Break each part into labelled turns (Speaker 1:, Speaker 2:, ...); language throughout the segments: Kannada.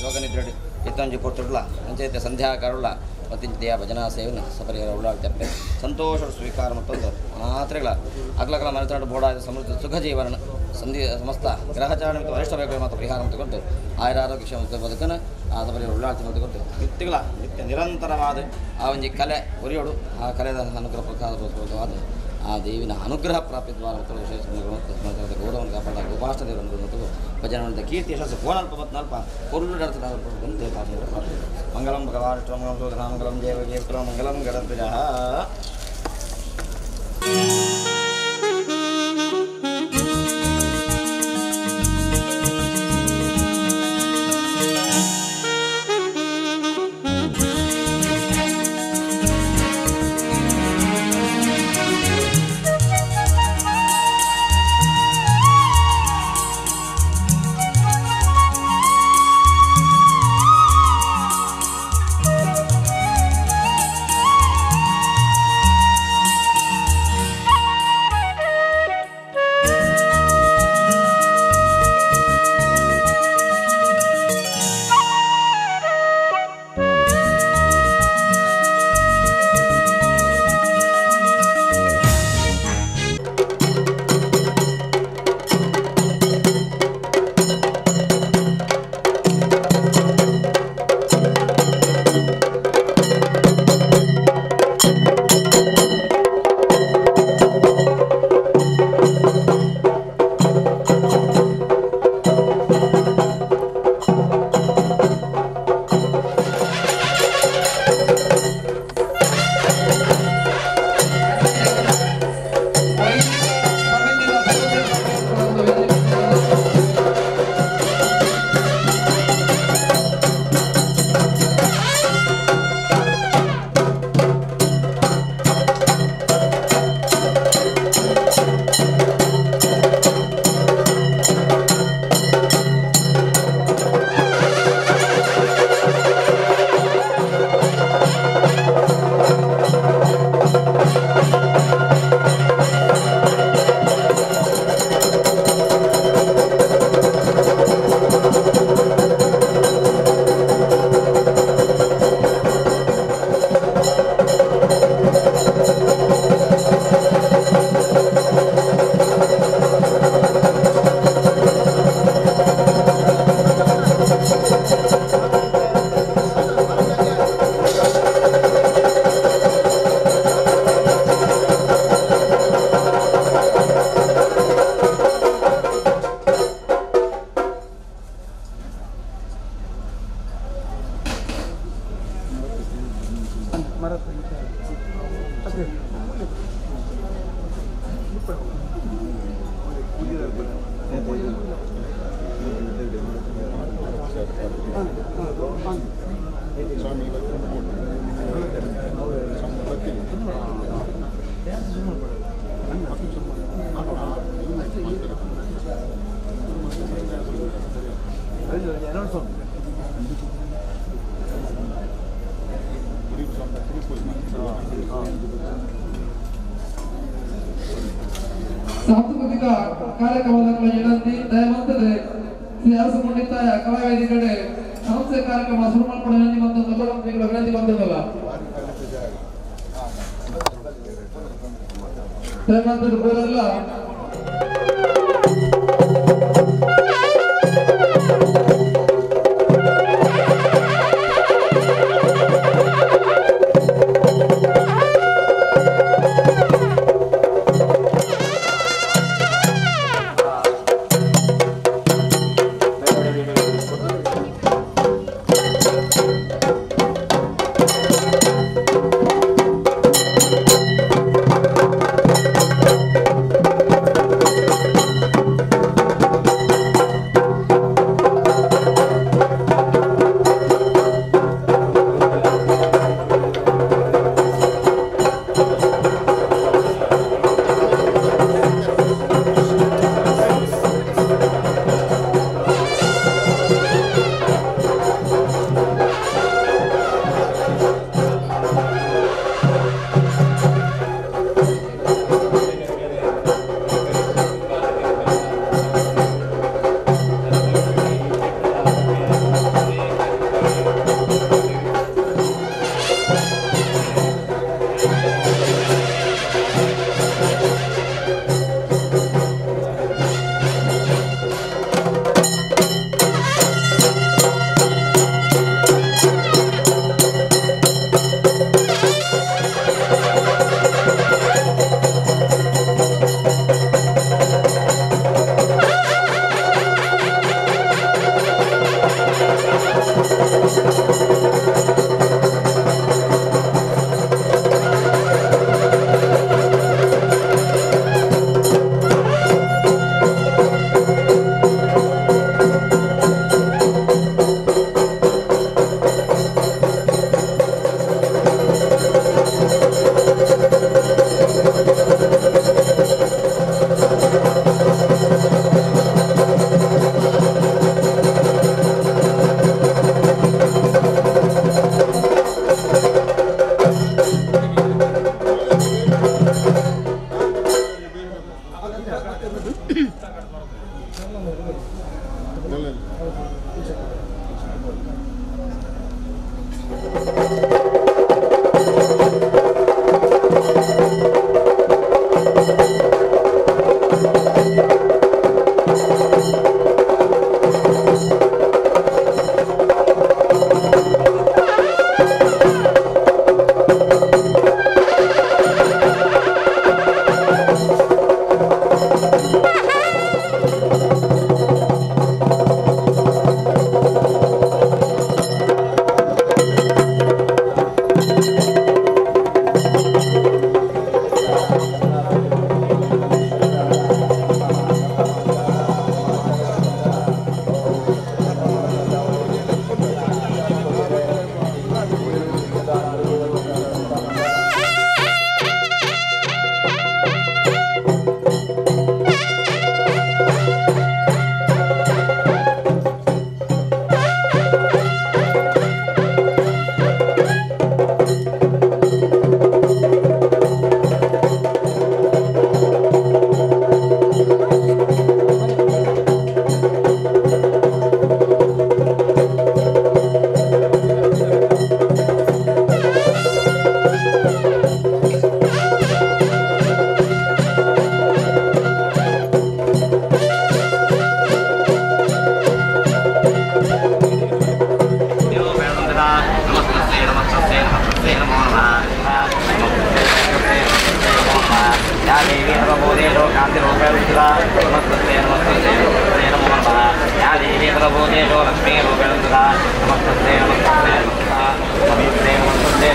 Speaker 1: ಯೋಗನಿದ್ರಡಿ ಇತ್ತಂಜಿ ಪುರ್ತುಡ್ಲ ಅಂಚೈತೆ ಸಂಧ್ಯಾಕಾರುಳ್ಳ ಮತ್ತಿಂತೆಯ ಭಜನಾ ಸೇವನೆ ಸಪರಿಹರ ಉಳ್ಳಾಳ್ತೆಪ್ಪೆ ಸಂತೋಷ ಸ್ವೀಕಾರ ಮತ್ತೊಂದು ಮಾತ್ರೆಗಳ ಅಗ್ಲಕಲ ಮರೆತಾಡು ಬೋಡಾದ ಸಮೃದ್ಧ ಸುಖ ಜೀವನ ಸಂಧಿ ಸಮಸ್ತ ಗ್ರಹಚಾರ ಮತ್ತು ವರಿಷ್ಠ ಬೇಕು ಮತ್ತು ಪರಿಹಾರ ಮತ್ತು ಆಯುರ ಆರೋಗ್ಯ ಕ್ಷಮ ಬದುಕನ ಆ ಸಪರಿಹರ ಉಳ್ಳಾಳ್ತಿ ಮತ್ತು ನಿತ್ಯಗಳ ನಿತ್ಯ ನಿರಂತರವಾದ ಆ ಒಂದು ಕಲೆ ಉರಿಯೋಡು ಆ ಕಲೆದ ಅನುಗ್ರಹ ಪ್ರಕಾರವಾದ ಆ ದೇವಿನ ಅನುಗ್ರಹ ಪ್ರಾಪ್ತಿದ್ವಾರ ಮತ್ತು ವಿಶೇಷ ಗೌರವವನ್ನು ಕಾಪಾಡ ಉಪಾಷ್ಟ ದೇವರನ್ನು ಮತ್ತು ಭಜನ ಕೀರ್ತಿ ಯಶಸ್ಸು ಕೋನಲ್ಪ ಮತ್ತು ನಲ್ಪ ಪೊರುಳು ಮಂಗಲಂ ಭಗವಾನ್ ಮಂಗಲಂ ಜಯ ಜಯ ಮಂಗಲಂ ಗಣಧ್ವಜ.
Speaker 2: ಸಾಂಸ್ಕೃತಿಕ ಕಾರ್ಯಕ್ರಮದ ವಿನಂತಿ ದಯವಂತದೆ ಸಿಯಾಸ ಮುಂಡಿತಾಯ ಕಲಾವೇದಿಕಡೆ ಸಾಂಸ್ಕೃತಿಕ ಕಾರ್ಯಕ್ರಮ ಶುರು ಮಾಡ್ಕೊಂಡು ವಿನಂತಿ ಬಂದ ಕಲಾವಂತಿಗಳ ವಿನಂತಿ ಬಂದದಲ್ಲ ದಯವಂತದ ಬೋರೆಲ್ಲ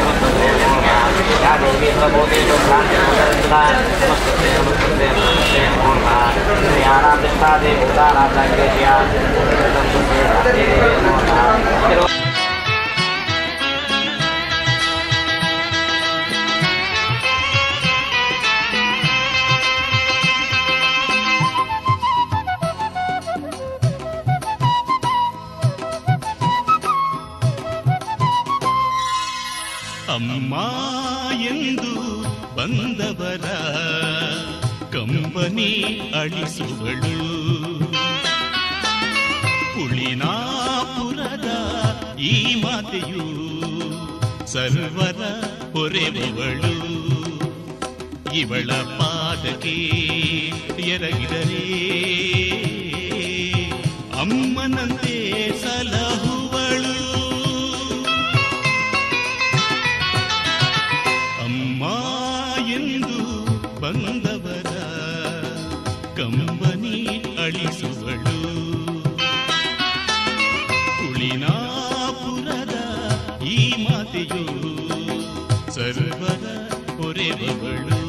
Speaker 3: नमस्ते ಅಮ್ಮ ಎಂದು ಬಂದವರ ಕಂಬನಿ ಅಳಿಸುವಳು, ಹುಳಿನಾಪುರದ ಈ ಮಾತೆಯು ಸರ್ವರ ಹೊರೆಬವಳು. ಇವಳ ಪಾದಕ್ಕೆ ಎರಗಿದರೆ ಅಮ್ಮನಂತೆ ಸಲಹುವಳು. ಅಮ್ಮ ಎಂದು ಬಂದವರ ಕಂಬನಿ ಅಳಿಸುವಳು, ಹುಳಿನಾಪುರದ ಈ ಮಾತೆಯು ಸರ್ವರ ಹೊರೆಬವಳು.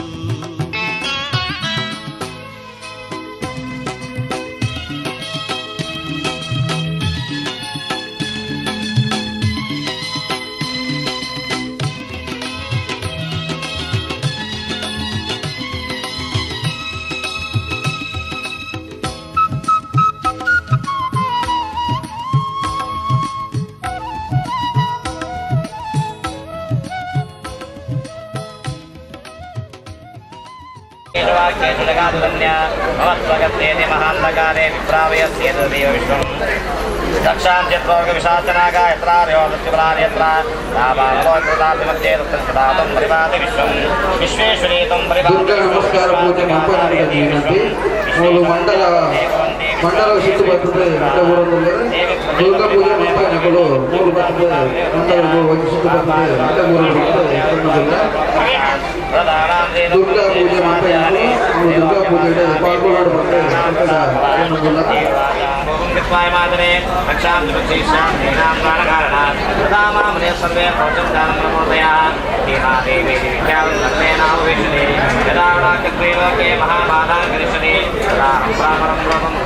Speaker 4: महान्तकाले विप्रावयस्येतदेव विश्वम् दक्षाञ्चत्वर्गविशाचनागा यत्रार्योदृत्यपरार्यत्र लाभावलोकृताभिमध्ये तत्प्रदातं परिपाति विश्वम् विश्वेश्वरी तं
Speaker 2: ದುರ್ಗಾ ನಮಸ್ಕಾರ ಪೂಜೆ ಮಂಪನಗರದಲ್ಲಿ ಮೂರು ಮಂಡಲ ಸುತ್ತು ಬರ್ತದೆ ಗಂಡ ಊರಲ್ಲಿ ದುರ್ಗಾ ಪೂಜೆ ಮಂಪನಗಳು ಮೂರು ಬರ್ತದೆ ಮಂಡಲಗಳು ಒಂದು ಸುತ್ತು ಬರ್ತದೆ ಗಂಡ ಊರಲ್ಲಿ ದುರ್ಗಾ ಪೂಜೆ ಮಂಪನಗಳು ದುರ್ಗಾ ಪೂಜೆ ಪಾಲ್ಗೊಳ್ಳೋದು ಬರ್ತದೆ
Speaker 4: मातरे रक्षां प्रतीक्षां प्राणकारणात् प्रदामामने सर्वे भोजं दानं प्रमोदयाः देहा देवी विद्यावन्देनावेशने यदा चक्रीलोके महाबाधां करिष्यति तदा प्रापरं लोकम्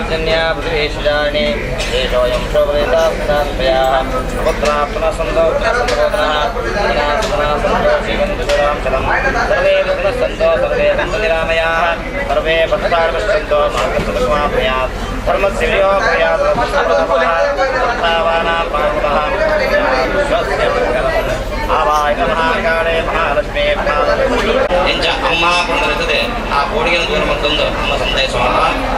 Speaker 1: पर्जन्या पृथ्वीशाणे देशोऽयं शोभरितात्मयाः पुत्राप्तनः सन्तोषः सर्वे सन्तो सर्वे सन्ततिरामयाः सर्वे भक्तार्पश्यन्तो मार्गसुखमाप्नुयात् धर्मस्य विजयो भूयात् भक्तावानां पाण्डवः आवाय महाकाले महालक्ष्मी इंच अम्मा पंडितदे आ कोडिगे दूर मತ್ತೊಂದು ನಮ್ಮ ಸಂದೇಶ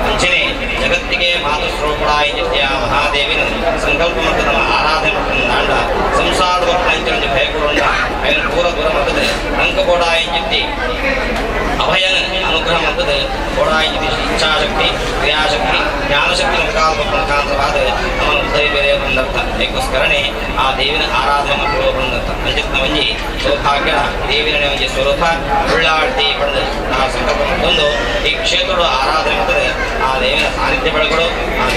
Speaker 1: ಅಂಚನೆ ಜಗತ್ತಿಗೆ ಮಾತು ಸ್ವರೂಪಳಾಯಿ ನಿತ್ಯ ಮಹಾದೇವಿನ ಸಂಕಲ್ಪ ಮತ್ತು ನಮ್ಮ ಆರಾಧನೆ ಮಾಡಿದ ಸಂಸಾರದ ಪಂಚರಂಜ ಭಯಗೊಂಡ ಅವನ ಪೂರ ದೂರ ಮತ್ತದ ಅಂಕ ಕೋಡಾಯಿ ನಿತ್ಯ ಅಭಯನ ಅನುಗ್ರಹ ಮತ್ತದ ಕೋಡಾಯಿ ನಿತ್ಯ ಇಚ್ಛಾಶಕ್ತಿ ಕ್ರಿಯಾಶಕ್ತಿ ಜ್ಞಾನಶಕ್ತಿ ಮುಖಾಂತರವಾದ ನಮ್ಮ ಹೃದಯ ಬೇರೆ ಬಂದರ್ಥ ಏಕೋಸ್ಕರನೇ ಆ ದೇವಿನ ಆರಾಧನೆ ಮತ್ತು ಬಂದರ್ಥ ಅಂಚಿನ ಒಂಜಿ ಸೌಭಾಗ್ಯ ದೇವಿನ ಒಂಜಿ ಸ್ವರೂಪ ಉಳ್ಳಾಡ್ತಿ ಪಡೆದು ಆ ಸಂಕಲ್ಪ ಮತ್ತೊಂದು ಈ ಕ್ಷೇತ್ರದ ಆರಾಧನೆ ಮಾಡ್ತದೆ ಆ ದೇವಿನ ಸಾನ್ನಿಧ್ಯ ಬೆಳಗಳು ಆ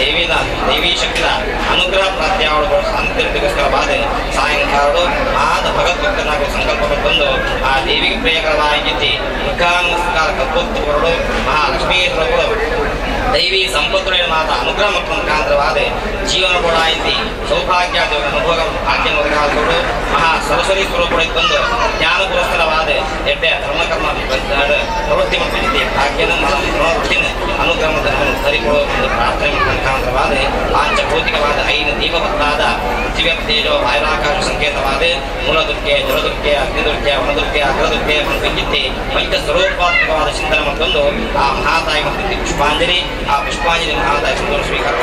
Speaker 1: ದೇವಿ ಶಕ್ತಿಯ ಅನುಗ್ರಹ ಪ್ರಾಪ್ತಿಯಾವಳುಗಳು ಸಾನ್ನಿಧ್ಯಗೋಸ್ಕರ ಬಾಧೆ ಸಾಯಂಕಾಲಗಳು ಆದ ಭಗವದ್ಭಕ್ತನಾಗುವ ಸಂಕಲ್ಪ ಮತ್ತೊಂದು ಆ ದೇವಿಗೆ ಪ್ರಿಯಕರವಾಗಿ ಮುಖಾನುಸ್ಕಾರ ಕಲ್ಪೋತ್ತುಗಳು ಮಹಾಲಕ್ಷ್ಮೀಶ್ವರಗಳು ದೈವಿ ಸಂಪತ್ತುಗಳ ಮಾತ ಅನುಗ್ರಹ ಮತ್ತು ಮುಖಾಂತರವಾದ ಜೀವನ ಕೂಡ ಐತಿ ಸೌಭಾಗ್ಯ ಅನುಭವ ಭಾಗ್ಯ ಮೊದಲಾದಗಳು ಮಹಾ ಸರಸ್ವತಿ ಸ್ವರೂಪಗಳು ಬಂದು ಜ್ಞಾನ ಪುರಸ್ಕರವಾದ ಎಡ್ಡೆ ಧರ್ಮಕರ್ಮ ಪ್ರವೃತ್ತಿ ಮತ್ತು ಭಾಗ್ಯನ ಮನೋವೃತ್ತಿನ ಅನುಗ್ರಹವನ್ನು ಸರಿಕೊಳ್ಳುವ ಒಂದು ಪ್ರಾರ್ಥನೆ ಮುಖಾಂತರವಾದ ಪಾಂಚಭೌತಿಕವಾದ 5 ದೀಪವತ್ತಾದ ದಿವ್ಯ ತೇಜೋ ವಾಯುರಾಕಾಶ ಸಂಕೇತವಾದ ಮೂಲದುರ್ಗೆ ಜಲದುರ್ಗೆ ಅಗ್ನಿದುರ್ಗೆ ವನದುರ್ಗೆ ಅಗ್ರದುರ್ಗೆ ಪಂಚಿ ಪಂಚ ಸ್ವರೂಪಾತ್ಮಕವಾದ ಚಿಂತನೆ ಮತ್ತೊಂದು ಆ ಮಹಾತಾಯಿ ಮತ್ತು ಪುಷ್ಪಾಂಜಲಿ ಆ ಪುಷ್ಪಾಂಜಲಿ ಮಹಾತಾಯಿ ಸಂತೋಷ ಸ್ವೀಕಾರ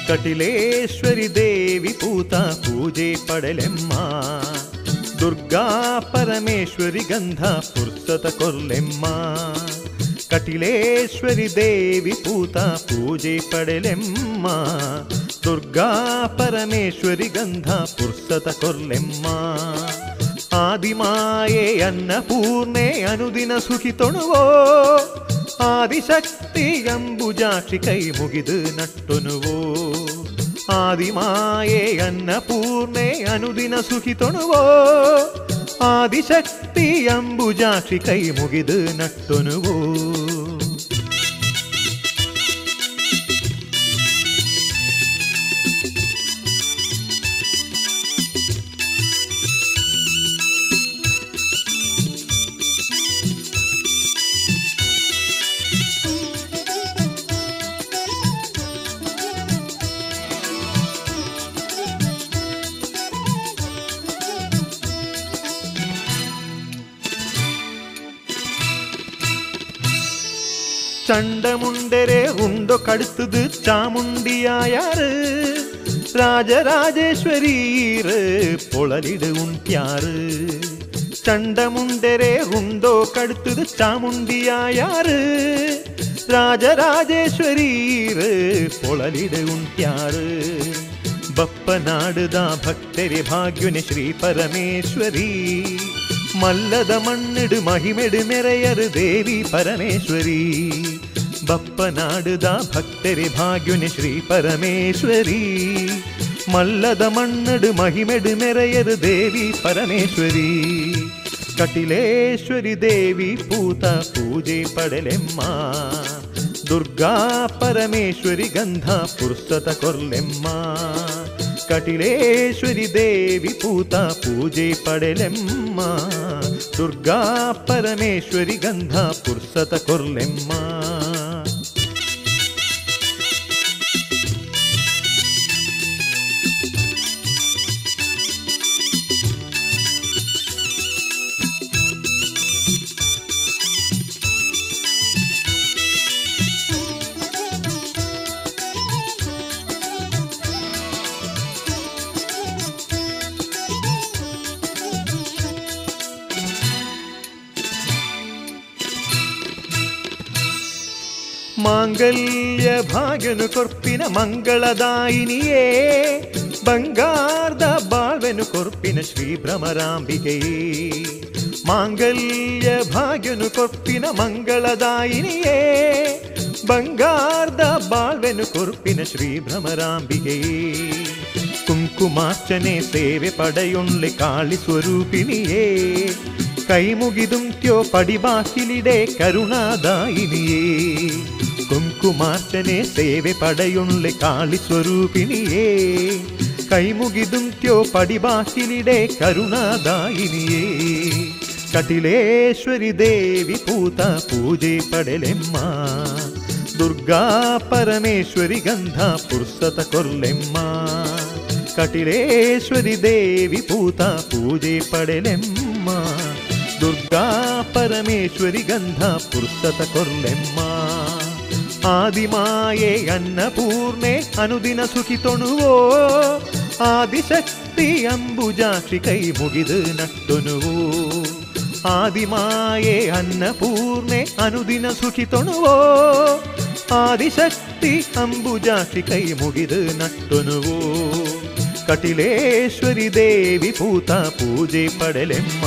Speaker 5: ಕಟಿಲೇಶ್ವರಿ ದೇವಿ ಪೂತ ಪೂಜೆ ಪಡೆಲೆಮ್ಮ. ದುರ್ಗಾ ಪರಮೇಶ್ವರಿ ಗಂಧ ಪುರ್ಸತ ಕೊರ್ಲೆಮ್ಮ. ಕಟಿಲೇಶ್ವರಿ ದೇವಿ ಪೂತ ಪೂಜೆ ಪಡೆಲೆಮ್ಮ. ದುರ್ಗಾ ಪರಮೇಶ್ವರಿ ಗಂಧ ಪುರ್ಸತ ಕೊರ್ಲೆಮ್ಮ. ಆದಿಮಾಯೆ ಅನ್ನಪೂರ್ಣೆ ಅನುದಿನ ಸುಖಿ ತೊಣುವೋ. ಆದಿಶಕ್ತಿ ಅಂಬುಜಾಕ್ಷಿ ಕೈ ಮುಗಿದು ನಟ್ಟೊನುವೋ. ಆದಿಮಾಯೆ ಅನ್ನಪೂರ್ಣೆ ಅನುದಿನ ಸುಖಿ ತೊಣುವೋ. ಆದಿಶಕ್ತಿ ಅಂಬುಜಾಕ್ಷಿ ಕೈ ಮುಗಿದು ನಟ್ಟೊನುವೋ. சண்டமுண்டரே உண்டோ கடுத்தது சாமுண்டியாயாரு. ராஜராஜேஸ்வரீரு பொழலிடு உண்யாரு. சண்டமுண்டரே உண்டோ கடுத்தது சாமுண்டியாயாரு. ராஜராஜேஸ்வரீரு பொழலிடு உண்யாரு. ಬಪ್ಪ ನಾಡುದ ಭಕ್ತರೆ ಭಾಗ್ಯುನೆ ಶ್ರೀ ಪರಮೇಶ್ವರಿ. ಮಲ್ಲದ ಮಣ್ಣಿಡು ಮಹಿಮೆಡು ಮೆರೆಯರು ದೇವಿ ಪರಮೇಶ್ವರಿ. ಬಪ್ಪ ನಾಡುದ ಭಕ್ತರೆ ಭಾಗ್ಯುನೆ ಶ್ರೀ ಪರಮೇಶ್ವರಿ. ಮಲ್ಲದ ಮಣ್ಣಿಡು ಮಹಿಮೆಡು ಮೆರೆಯರು ದೇವಿ ಪರಮೇಶ್ವರಿ. ಕಟಿಲೇಶ್ವರಿ ದೇವಿ ಪೂತ ಪೂಜೆ ಪಡೆಲೆಮ್ಮ. ದುರ್ಗಾ ಪರಮೇಶ್ವರಿ ಗಂಧ ಪುರ್ಸತ ಕೊರ್ಲೆಮ್ಮ. ಕಟಿಲೇಶ್ವರಿ ದೇವಿ ಪೂತ ಪೂಜೆ ಪಡೆಲೆಮ್ಮ. ದುರ್ಗಾ ಪರಮೇಶ್ವರಿ ಗಂಧ ಪುರ್ಸತ ಕೊರ್ಲೆಮ್ಮ. ಮಾಂಗಲ್ಯ ಭಾಗ್ಯನು ಕೊರ್ಪಿನ ಮಂಗಳದಾಯಿನಿಯೇ. ಬಂಗಾರದ ಬಾಳ್ವೆನು ಕೊರ್ಪಿನ ಶ್ರೀ ಭ್ರಮರಾಂಬಿಕೆಯೇ. ಮಾಂಗಲ್ಯ ಭಾಗ್ಯನು ಕೊರ್ಪಿನ ಮಂಗಳದಾಯಿನಿಯೇ. ಬಂಗಾರದ ಬಾಳ್ವೆನು ಕೊರ್ಪಿನ ಶ್ರೀ ಭ್ರಮರಾಂಬಿಕೆಯೇ. ಕುಂಕುಮಾರ್ಚನೆ ಸೇವೆ ಪಡೆಯೊಳ್ಳೆ ಕಾಳಿ ಸ್ವರೂಪಿಣಿಯೇ. ಕೈ ಮುಗಿದುಂತ್ಯೋ ಪಡಿಬಾಕಿಲಿಡೆ ಕರುಣಾದಾಯಿನಿಯೇ. ಕುಂಕುಮಾರ್ಚನೆ ಸೇವೆ ಪಡೆಯೊಳ್ಳೆ ಕಾಳಿ ಸ್ವರೂಪಿಣಿಯೇ. ಕೈ ಮುಗಿದುಂತ್ಯೋ ಪಡಿಬಾಕಿಲಿಡೆ ಕರುಣಾದಾಯಿನಿಯೇ. ಕಟಿಲೇಶ್ವರಿ ದೇವಿ ಪೂತ ಪೂಜೆ ಪಡೆಲೆಮ್ಮ. ದುರ್ಗಾ ಪರಮೇಶ್ವರಿ ಗಂಧ ಪುರ್ಸತ ಕೊರ್ಲೆಮ್ಮ. ಕಟಿಲೇಶ್ವರಿ ದೇವಿ ಪೂತ ಪೂಜೆ ಪಡೆಲೆಮ್ಮ. ದುರ್ಗಾ ಪರಮೇಶ್ವರಿ ಗಂಧ ಪುರ್ಸತ ಕೊರ್ಲೆಮ್ಮ. ಆದಿಮಾಯೆ ಅನ್ನಪೂರ್ಣೆ ಅನುದಿನ ಸುಖಿ ತೊಣುವೋ. ಆದಿಶಕ್ತಿ ಅಂಬುಜಾಕ್ಷಿ ಕೈ ಮುಗಿದು ನಟ್ಟೊನುವೋ. ಆದಿಮಾಯೆ ಅನ್ನಪೂರ್ಣೆ ಅನುದಿನ ಸುಖಿ ತೊಣುವೋ. ಆದಿಶಕ್ತಿ ಅಂಬುಜಾಕ್ಷಿ ಕೈ ಮುಗಿದು ನಟ್ಟೊನುವೋ. ಕಟಿಲೇಶ್ವರಿ ದೇವಿ ಪೂತ ಪೂಜೆ ಪಡೆಲೆಮ್ಮ.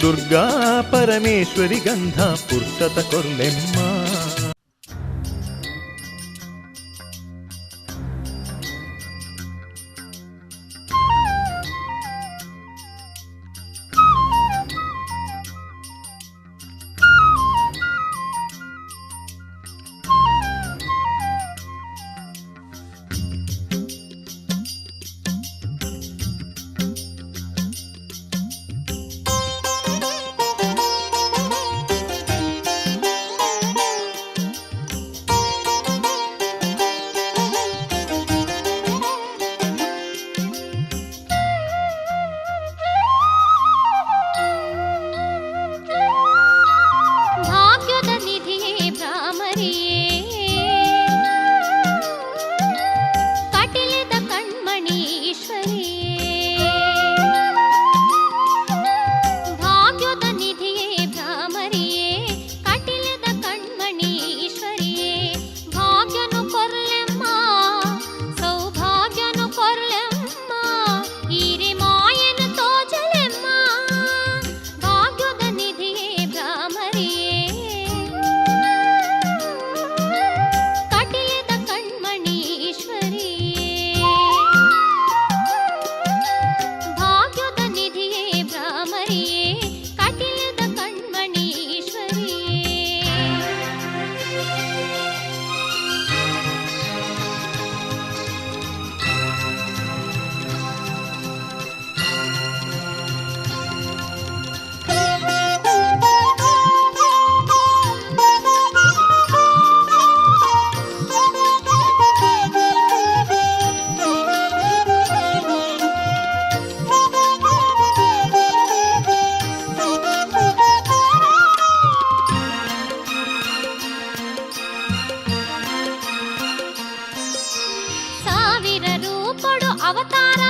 Speaker 5: ದುರ್ಗಾ ಪರಮೇಶ್ವರಿ ಗಂಧ ಪುರ್ಸತ ಕೊರ್ಲೆಮ್ಮ.
Speaker 6: ಅವತಾರ